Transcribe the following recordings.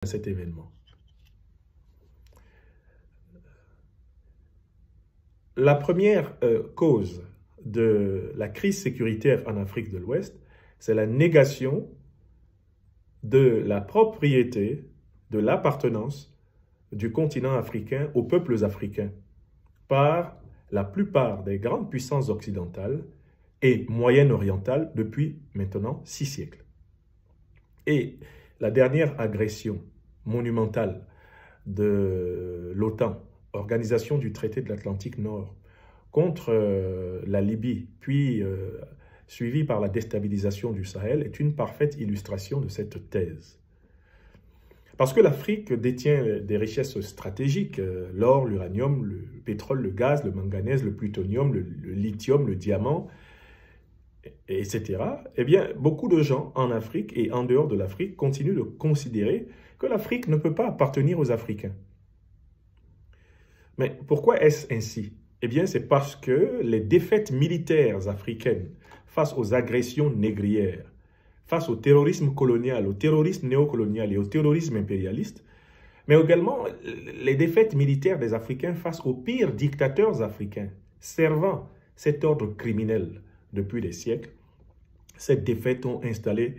à cet événement. La première cause de la crise sécuritaire en Afrique de l'Ouest, c'est la négation de la propriété, de l'appartenance du continent africain aux peuples africains par la plupart des grandes puissances occidentales et moyen-orientales depuis maintenant 6 siècles. Et la dernière agression monumentale de l'OTAN, Organisation du traité de l'Atlantique Nord, contre la Libye, puis suivie par la déstabilisation du Sahel, est une parfaite illustration de cette thèse. Parce que l'Afrique détient des richesses stratégiques, l'or, l'uranium, le pétrole, le gaz, le manganèse, le plutonium, le lithium, le diamant, etc. Eh bien, beaucoup de gens en Afrique et en dehors de l'Afrique continuent de considérer que l'Afrique ne peut pas appartenir aux Africains. Mais pourquoi est-ce ainsi? Eh bien, c'est parce que les défaites militaires africaines face aux agressions négrières, face au terrorisme colonial, au terrorisme néocolonial et au terrorisme impérialiste, mais également les défaites militaires des Africains face aux pires dictateurs africains, servant cet ordre criminel depuis des siècles, ces défaites ont installé,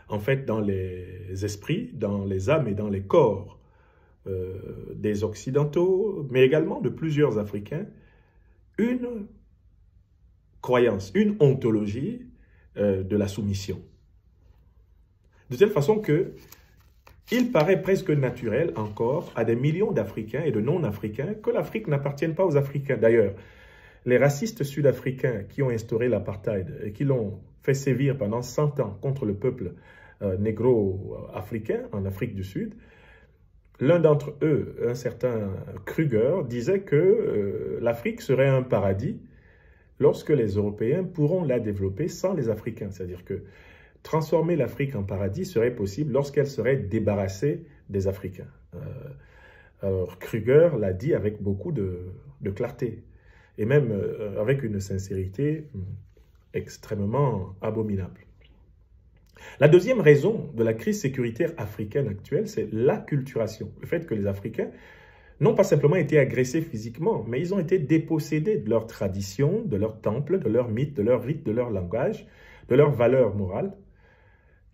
en fait, dans les esprits, dans les âmes et dans les corps des Occidentaux, mais également de plusieurs Africains, une croyance, une ontologie de la soumission. De telle façon que il paraît presque naturel encore à des millions d'Africains et de non-Africains que l'Afrique n'appartienne pas aux Africains. D'ailleurs, les racistes sud-africains qui ont instauré l'apartheid et qui l'ont fait sévir pendant 100 ans contre le peuple négro-africain en Afrique du Sud, l'un d'entre eux, un certain Kruger, disait que l'Afrique serait un paradis lorsque les Européens pourront la développer sans les Africains. C'est-à-dire que transformer l'Afrique en paradis serait possible lorsqu'elle serait débarrassée des Africains. Alors Kruger l'a dit avec beaucoup de clarté et même avec une sincérité extrêmement abominable. La deuxième raison de la crise sécuritaire africaine actuelle, c'est l'acculturation. Le fait que les Africains n'ont pas simplement été agressés physiquement, mais ils ont été dépossédés de leurs traditions, de leurs temples, de leurs mythes, de leurs rites, de leur langage, de leurs valeurs morales.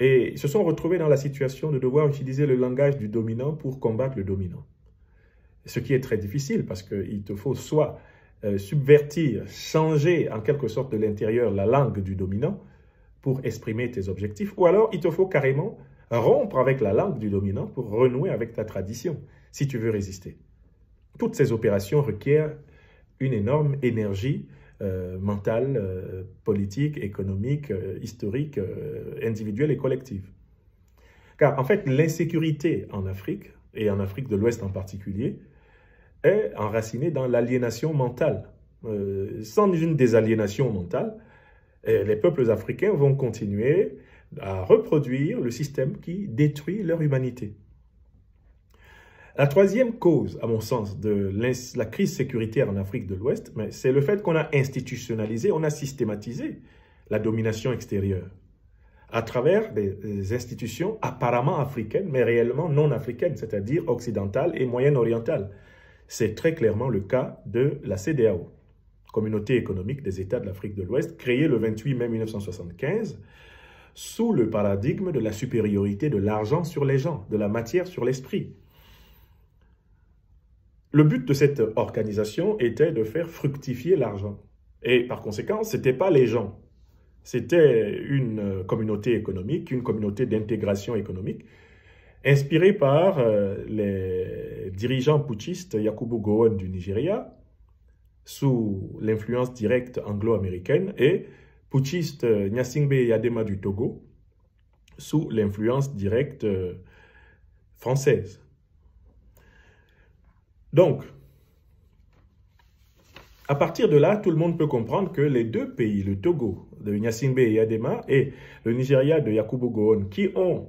Et ils se sont retrouvés dans la situation de devoir utiliser le langage du dominant pour combattre le dominant. Ce qui est très difficile parce qu'il te faut soit subvertir, changer en quelque sorte de l'intérieur la langue du dominant pour exprimer tes objectifs, ou alors il te faut carrément rompre avec la langue du dominant pour renouer avec ta tradition, si tu veux résister. Toutes ces opérations requièrent une énorme énergie mentale, politique, économique, historique, individuelle et collective. Car en fait, l'insécurité en Afrique, et en Afrique de l'Ouest en particulier, est enracinée dans l'aliénation mentale. Sans une désaliénation mentale, les peuples africains vont continuer à reproduire le système qui détruit leur humanité. La troisième cause, à mon sens, de la crise sécuritaire en Afrique de l'Ouest, c'est le fait qu'on a institutionnalisé, on a systématisé la domination extérieure à travers des institutions apparemment africaines, mais réellement non africaines, c'est-à-dire occidentales et moyen-orientales. C'est très clairement le cas de la CEDEAO, Communauté économique des États de l'Afrique de l'Ouest, créée le 28 mai 1975, sous le paradigme de la supériorité de l'argent sur les gens, de la matière sur l'esprit. Le but de cette organisation était de faire fructifier l'argent. Et par conséquent, ce n'était pas les gens. C'était une communauté économique, une communauté d'intégration économique, inspirée par les dirigeants putschistes Yakubu Gowon du Nigeria, sous l'influence directe anglo-américaine, et putschiste Gnassingbé Eyadema du Togo, sous l'influence directe française. Donc, à partir de là, tout le monde peut comprendre que les deux pays, le Togo de Gnassingbé Eyadema et le Nigeria de Yakubu Gowon, qui ont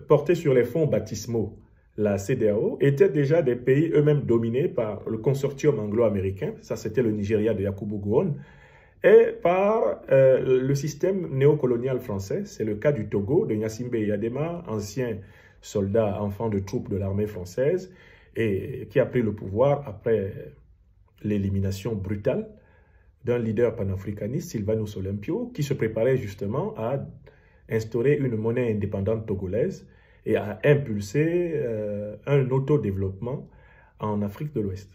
porté sur les fonds baptismaux la CEDEAO, étaient déjà des pays eux-mêmes dominés par le consortium anglo-américain, ça c'était le Nigeria de Yakubu Gowon, et par le système néocolonial français. C'est le cas du Togo, de Gnassingbé Eyadema, ancien soldat, enfant de troupe de l'armée française, et qui a pris le pouvoir après l'élimination brutale d'un leader panafricaniste, Sylvanus Olympio, qui se préparait justement à instaurer une monnaie indépendante togolaise et à impulser un autodéveloppement en Afrique de l'Ouest.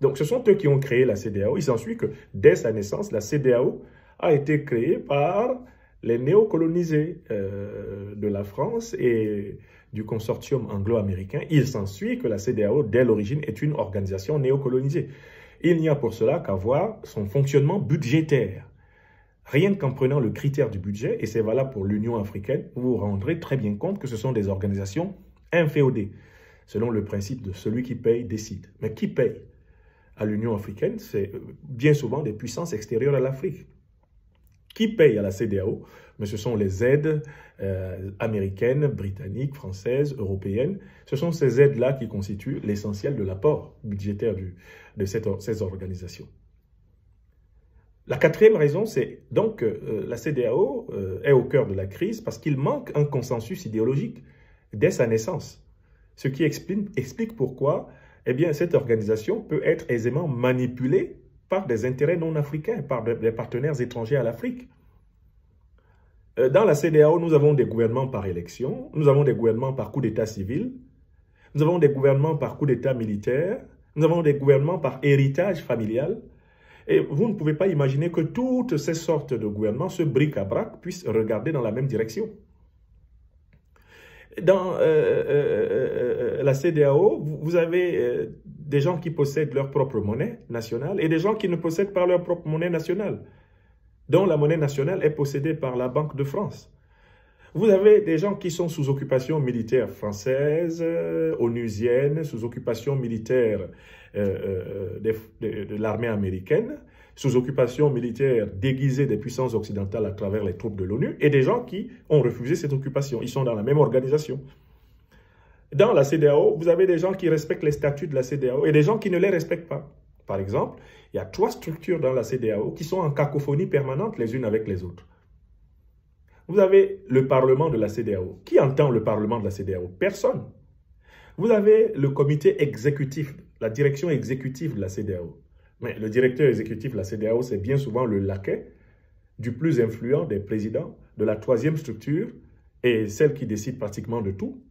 Donc ce sont eux qui ont créé la CEDEAO. Il s'ensuit que dès sa naissance, la CEDEAO a été créée par les néocolonisés de la France et du consortium anglo-américain. Il s'ensuit que la CEDEAO, dès l'origine, est une organisation néocolonisée. Il n'y a pour cela qu'à voir son fonctionnement budgétaire. Rien qu'en prenant le critère du budget, et c'est valable pour l'Union africaine, vous vous rendrez très bien compte que ce sont des organisations inféodées, selon le principe de celui qui paye décide. Mais qui paye à l'Union africaine? C'est bien souvent des puissances extérieures à l'Afrique. Qui paye à la CEDEAO? Mais ce sont les aides américaines, britanniques, françaises, européennes. Ce sont ces aides-là qui constituent l'essentiel de l'apport budgétaire de ces organisations. La quatrième raison, c'est donc que la CEDEAO est au cœur de la crise parce qu'il manque un consensus idéologique dès sa naissance. Ce qui explique pourquoi cette organisation peut être aisément manipulée par des intérêts non africains, par des partenaires étrangers à l'Afrique. Dans la CEDEAO, nous avons des gouvernements par élection, nous avons des gouvernements par coup d'état civil, nous avons des gouvernements par coup d'état militaire, nous avons des gouvernements par héritage familial. Et vous ne pouvez pas imaginer que toutes ces sortes de gouvernements, ce bric-à-brac, puissent regarder dans la même direction. Dans la CEDEAO, vous avez des gens qui possèdent leur propre monnaie nationale et des gens qui ne possèdent pas leur propre monnaie nationale, dont la monnaie nationale est possédée par la Banque de France. Vous avez des gens qui sont sous occupation militaire française, onusienne, sous occupation militaire de l'armée américaine, sous occupation militaire déguisée des puissances occidentales à travers les troupes de l'ONU, et des gens qui ont refusé cette occupation. Ils sont dans la même organisation. Dans la CEDEAO, vous avez des gens qui respectent les statuts de la CEDEAO et des gens qui ne les respectent pas. Par exemple, il y a 3 structures dans la CEDEAO qui sont en cacophonie permanente les unes avec les autres. Vous avez le Parlement de la CEDEAO. Qui entend le Parlement de la CEDEAO? Personne. Vous avez le comité exécutif, la direction exécutive de la CEDEAO. Mais le directeur exécutif de la CEDEAO, c'est bien souvent le laquais du plus influent des présidents de la 3e structure et celle qui décide pratiquement de tout,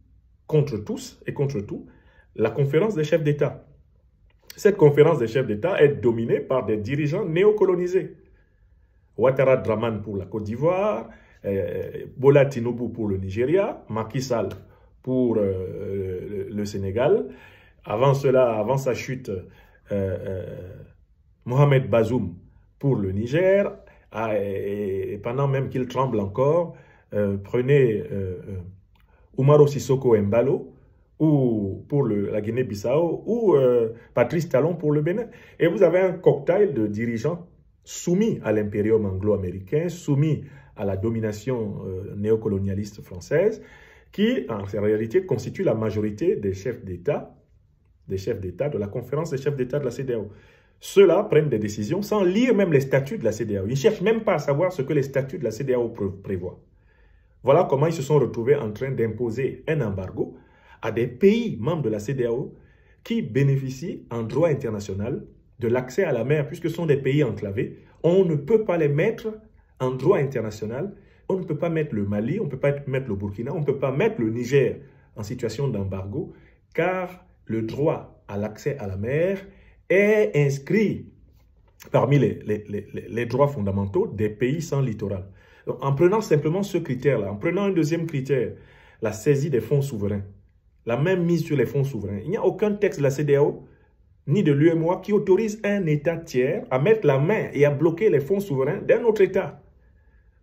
contre tous et contre tout, la conférence des chefs d'État. Cette conférence des chefs d'État est dominée par des dirigeants néocolonisés. Ouattara Draman pour la Côte d'Ivoire, Bola Tinubu pour le Nigeria, Macky Sall pour le Sénégal. Avant cela, avant sa chute, Mohamed Bazoum pour le Niger, et pendant même qu'il tremble encore, prenez Umaro Sissoko Embalo ou pour la Guinée-Bissau, ou Patrice Talon pour le Bénin. Et vous avez un cocktail de dirigeants soumis à l'impérium anglo-américain, soumis à la domination néocolonialiste française, qui en réalité constitue la majorité des chefs d'État, de la conférence des chefs d'État de la CEDEAO. Ceux-là prennent des décisions sans lire même les statuts de la CEDEAO. Ils ne cherchent même pas à savoir ce que les statuts de la CEDEAO prévoient. Voilà comment ils se sont retrouvés en train d'imposer un embargo à des pays membres de la CEDEAO qui bénéficient en droit international de l'accès à la mer, puisque ce sont des pays enclavés. On ne peut pas les mettre en droit international. On ne peut pas mettre le Mali, on ne peut pas mettre le Burkina, on ne peut pas mettre le Niger en situation d'embargo, car le droit à l'accès à la mer est inscrit parmi les droits fondamentaux des pays sans littoral. Donc, en prenant simplement ce critère-là, en prenant un deuxième critère, la saisie des fonds souverains, la même mise sur les fonds souverains, il n'y a aucun texte de la CEDEAO ni de l'UEMOA qui autorise un État tiers à mettre la main et à bloquer les fonds souverains d'un autre État.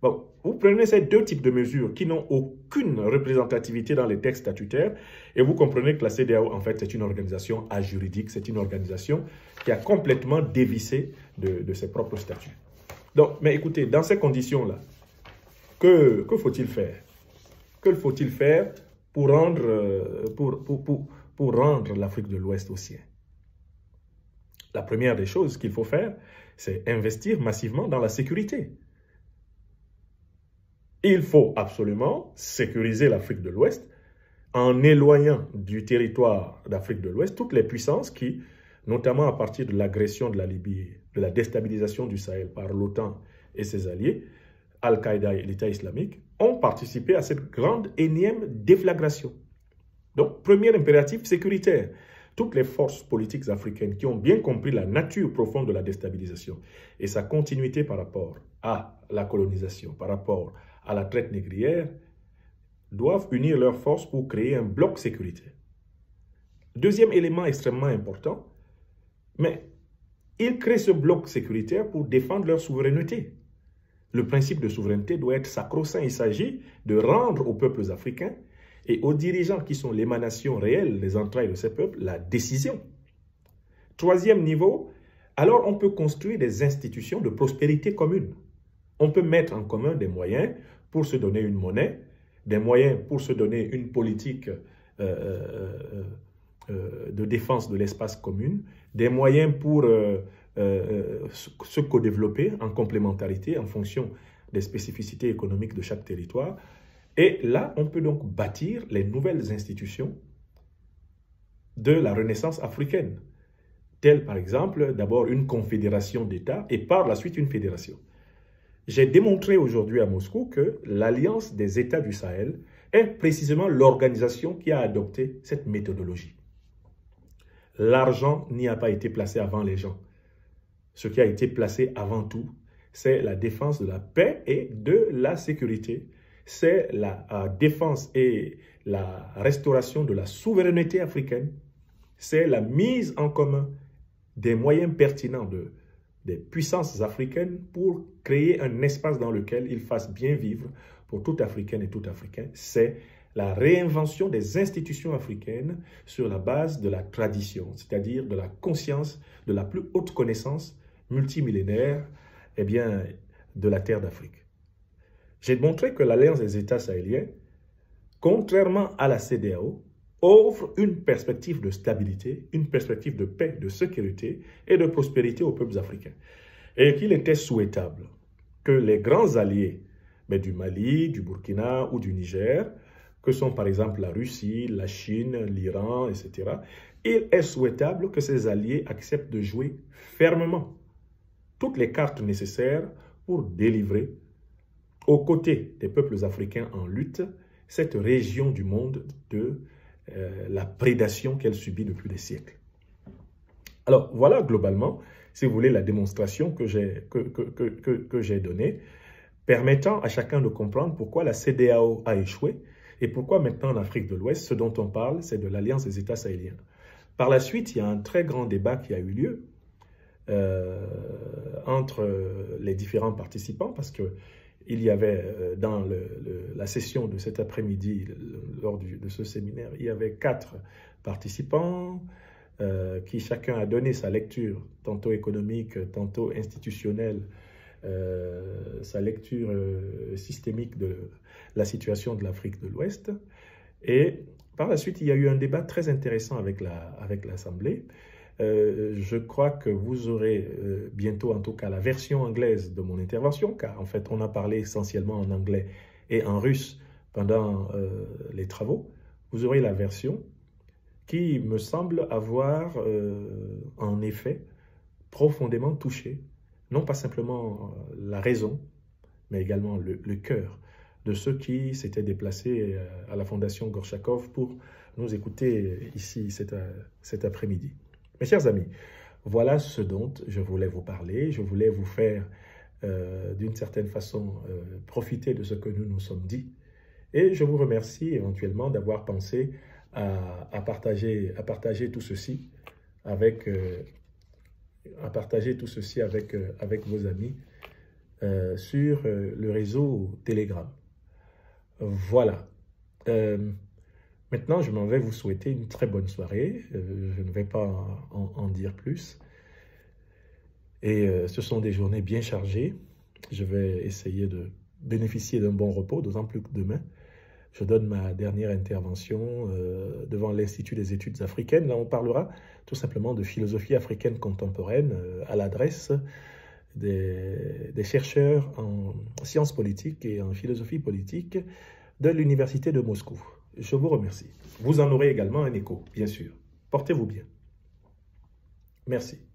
Bon, vous prenez ces 2 types de mesures qui n'ont aucune représentativité dans les textes statutaires et vous comprenez que la CEDEAO, en fait, c'est une organisation ajuridique, c'est une organisation qui a complètement dévissé de ses propres statuts. Donc, mais écoutez, dans ces conditions-là, que faut-il faire? Que faut-il faire pour rendre, pour rendre l'Afrique de l'Ouest au sien? La première des choses qu'il faut faire, c'est investir massivement dans la sécurité. Il faut absolument sécuriser l'Afrique de l'Ouest en éloignant du territoire d'Afrique de l'Ouest toutes les puissances qui, notamment à partir de l'agression de la Libye, de la déstabilisation du Sahel par l'OTAN et ses alliés, Al-Qaïda et l'État islamique, ont participé à cette grande énième déflagration. Donc, premier impératif sécuritaire. Toutes les forces politiques africaines qui ont bien compris la nature profonde de la déstabilisation et sa continuité par rapport à la colonisation, par rapport à la traite négrière, doivent unir leurs forces pour créer un bloc sécuritaire. Deuxième élément extrêmement important, mais ils créent ce bloc sécuritaire pour défendre leur souveraineté. Le principe de souveraineté doit être sacro-saint. Il s'agit de rendre aux peuples africains et aux dirigeants qui sont l'émanation réelle des entrailles de ces peuples la décision. Troisième niveau, alors on peut construire des institutions de prospérité commune. On peut mettre en commun des moyens pour se donner une monnaie, des moyens pour se donner une politique de défense de l'espace commun, des moyens pour se co-développer en complémentarité en fonction des spécificités économiques de chaque territoire. Et là, on peut donc bâtir les nouvelles institutions de la Renaissance africaine, telles par exemple d'abord une confédération d'États et par la suite une fédération. J'ai démontré aujourd'hui à Moscou que l'Alliance des États du Sahel est précisément l'organisation qui a adopté cette méthodologie. L'argent n'y a pas été placé avant les gens. Ce qui a été placé avant tout, c'est la défense de la paix et de la sécurité. C'est la défense et la restauration de la souveraineté africaine. C'est la mise en commun des moyens pertinents des puissances africaines pour créer un espace dans lequel ils fassent bien vivre pour tout Africaine et tout Africain. C'est la réinvention des institutions africaines sur la base de la tradition, c'est-à-dire de la conscience, de la plus haute connaissance multimillénaire de la terre d'Afrique. J'ai montré que l'Alliance des États sahéliens, contrairement à la CEDEAO, offre une perspective de stabilité, une perspective de paix, de sécurité et de prospérité aux peuples africains. Et qu'il était souhaitable que les grands alliés du Mali, du Burkina ou du Niger, que sont par exemple la Russie, la Chine, l'Iran, etc., il est souhaitable que ces alliés acceptent de jouer fermement toutes les cartes nécessaires pour délivrer, aux côtés des peuples africains en lutte, cette région du monde de la prédation qu'elle subit depuis des siècles. Alors, voilà globalement, si vous voulez, la démonstration que j'ai donnée, permettant à chacun de comprendre pourquoi la CEDEAO a échoué et pourquoi maintenant en Afrique de l'Ouest, ce dont on parle, c'est de l'Alliance des États sahéliens. Par la suite, il y a un très grand débat qui a eu lieu entre les différents participants, parce qu'il y avait dans la session de cet après-midi, lors de ce séminaire, il y avait 4 participants qui chacun a donné sa lecture, tantôt économique, tantôt institutionnelle, sa lecture systémique de la situation de l'Afrique de l'Ouest. Et par la suite, il y a eu un débat très intéressant avec l'Assemblée. Je crois que vous aurez bientôt, en tout cas, la version anglaise de mon intervention, car en fait, on a parlé essentiellement en anglais et en russe pendant les travaux. Vous aurez la version qui me semble avoir, en effet, profondément touché, non pas simplement la raison, mais également le cœur de ceux qui s'étaient déplacés à la Fondation Gorchakov pour nous écouter ici cet après-midi. Mes chers amis, voilà ce dont je voulais vous parler. Je voulais vous faire, d'une certaine façon, profiter de ce que nous nous sommes dit. Et je vous remercie éventuellement d'avoir pensé à partager tout ceci avec, avec vos amis sur le réseau Telegram. Voilà. Maintenant, je m'en vais vous souhaiter une très bonne soirée. Je ne vais pas en dire plus. Et ce sont des journées bien chargées. Je vais essayer de bénéficier d'un bon repos, d'autant plus que demain, je donne ma dernière intervention devant l'Institut des études africaines. Là, on parlera tout simplement de philosophie africaine contemporaine à l'adresse des chercheurs en sciences politiques et en philosophie politique de l'Université de Moscou. Je vous remercie. Vous en aurez également un écho, bien sûr. Portez-vous bien. Merci.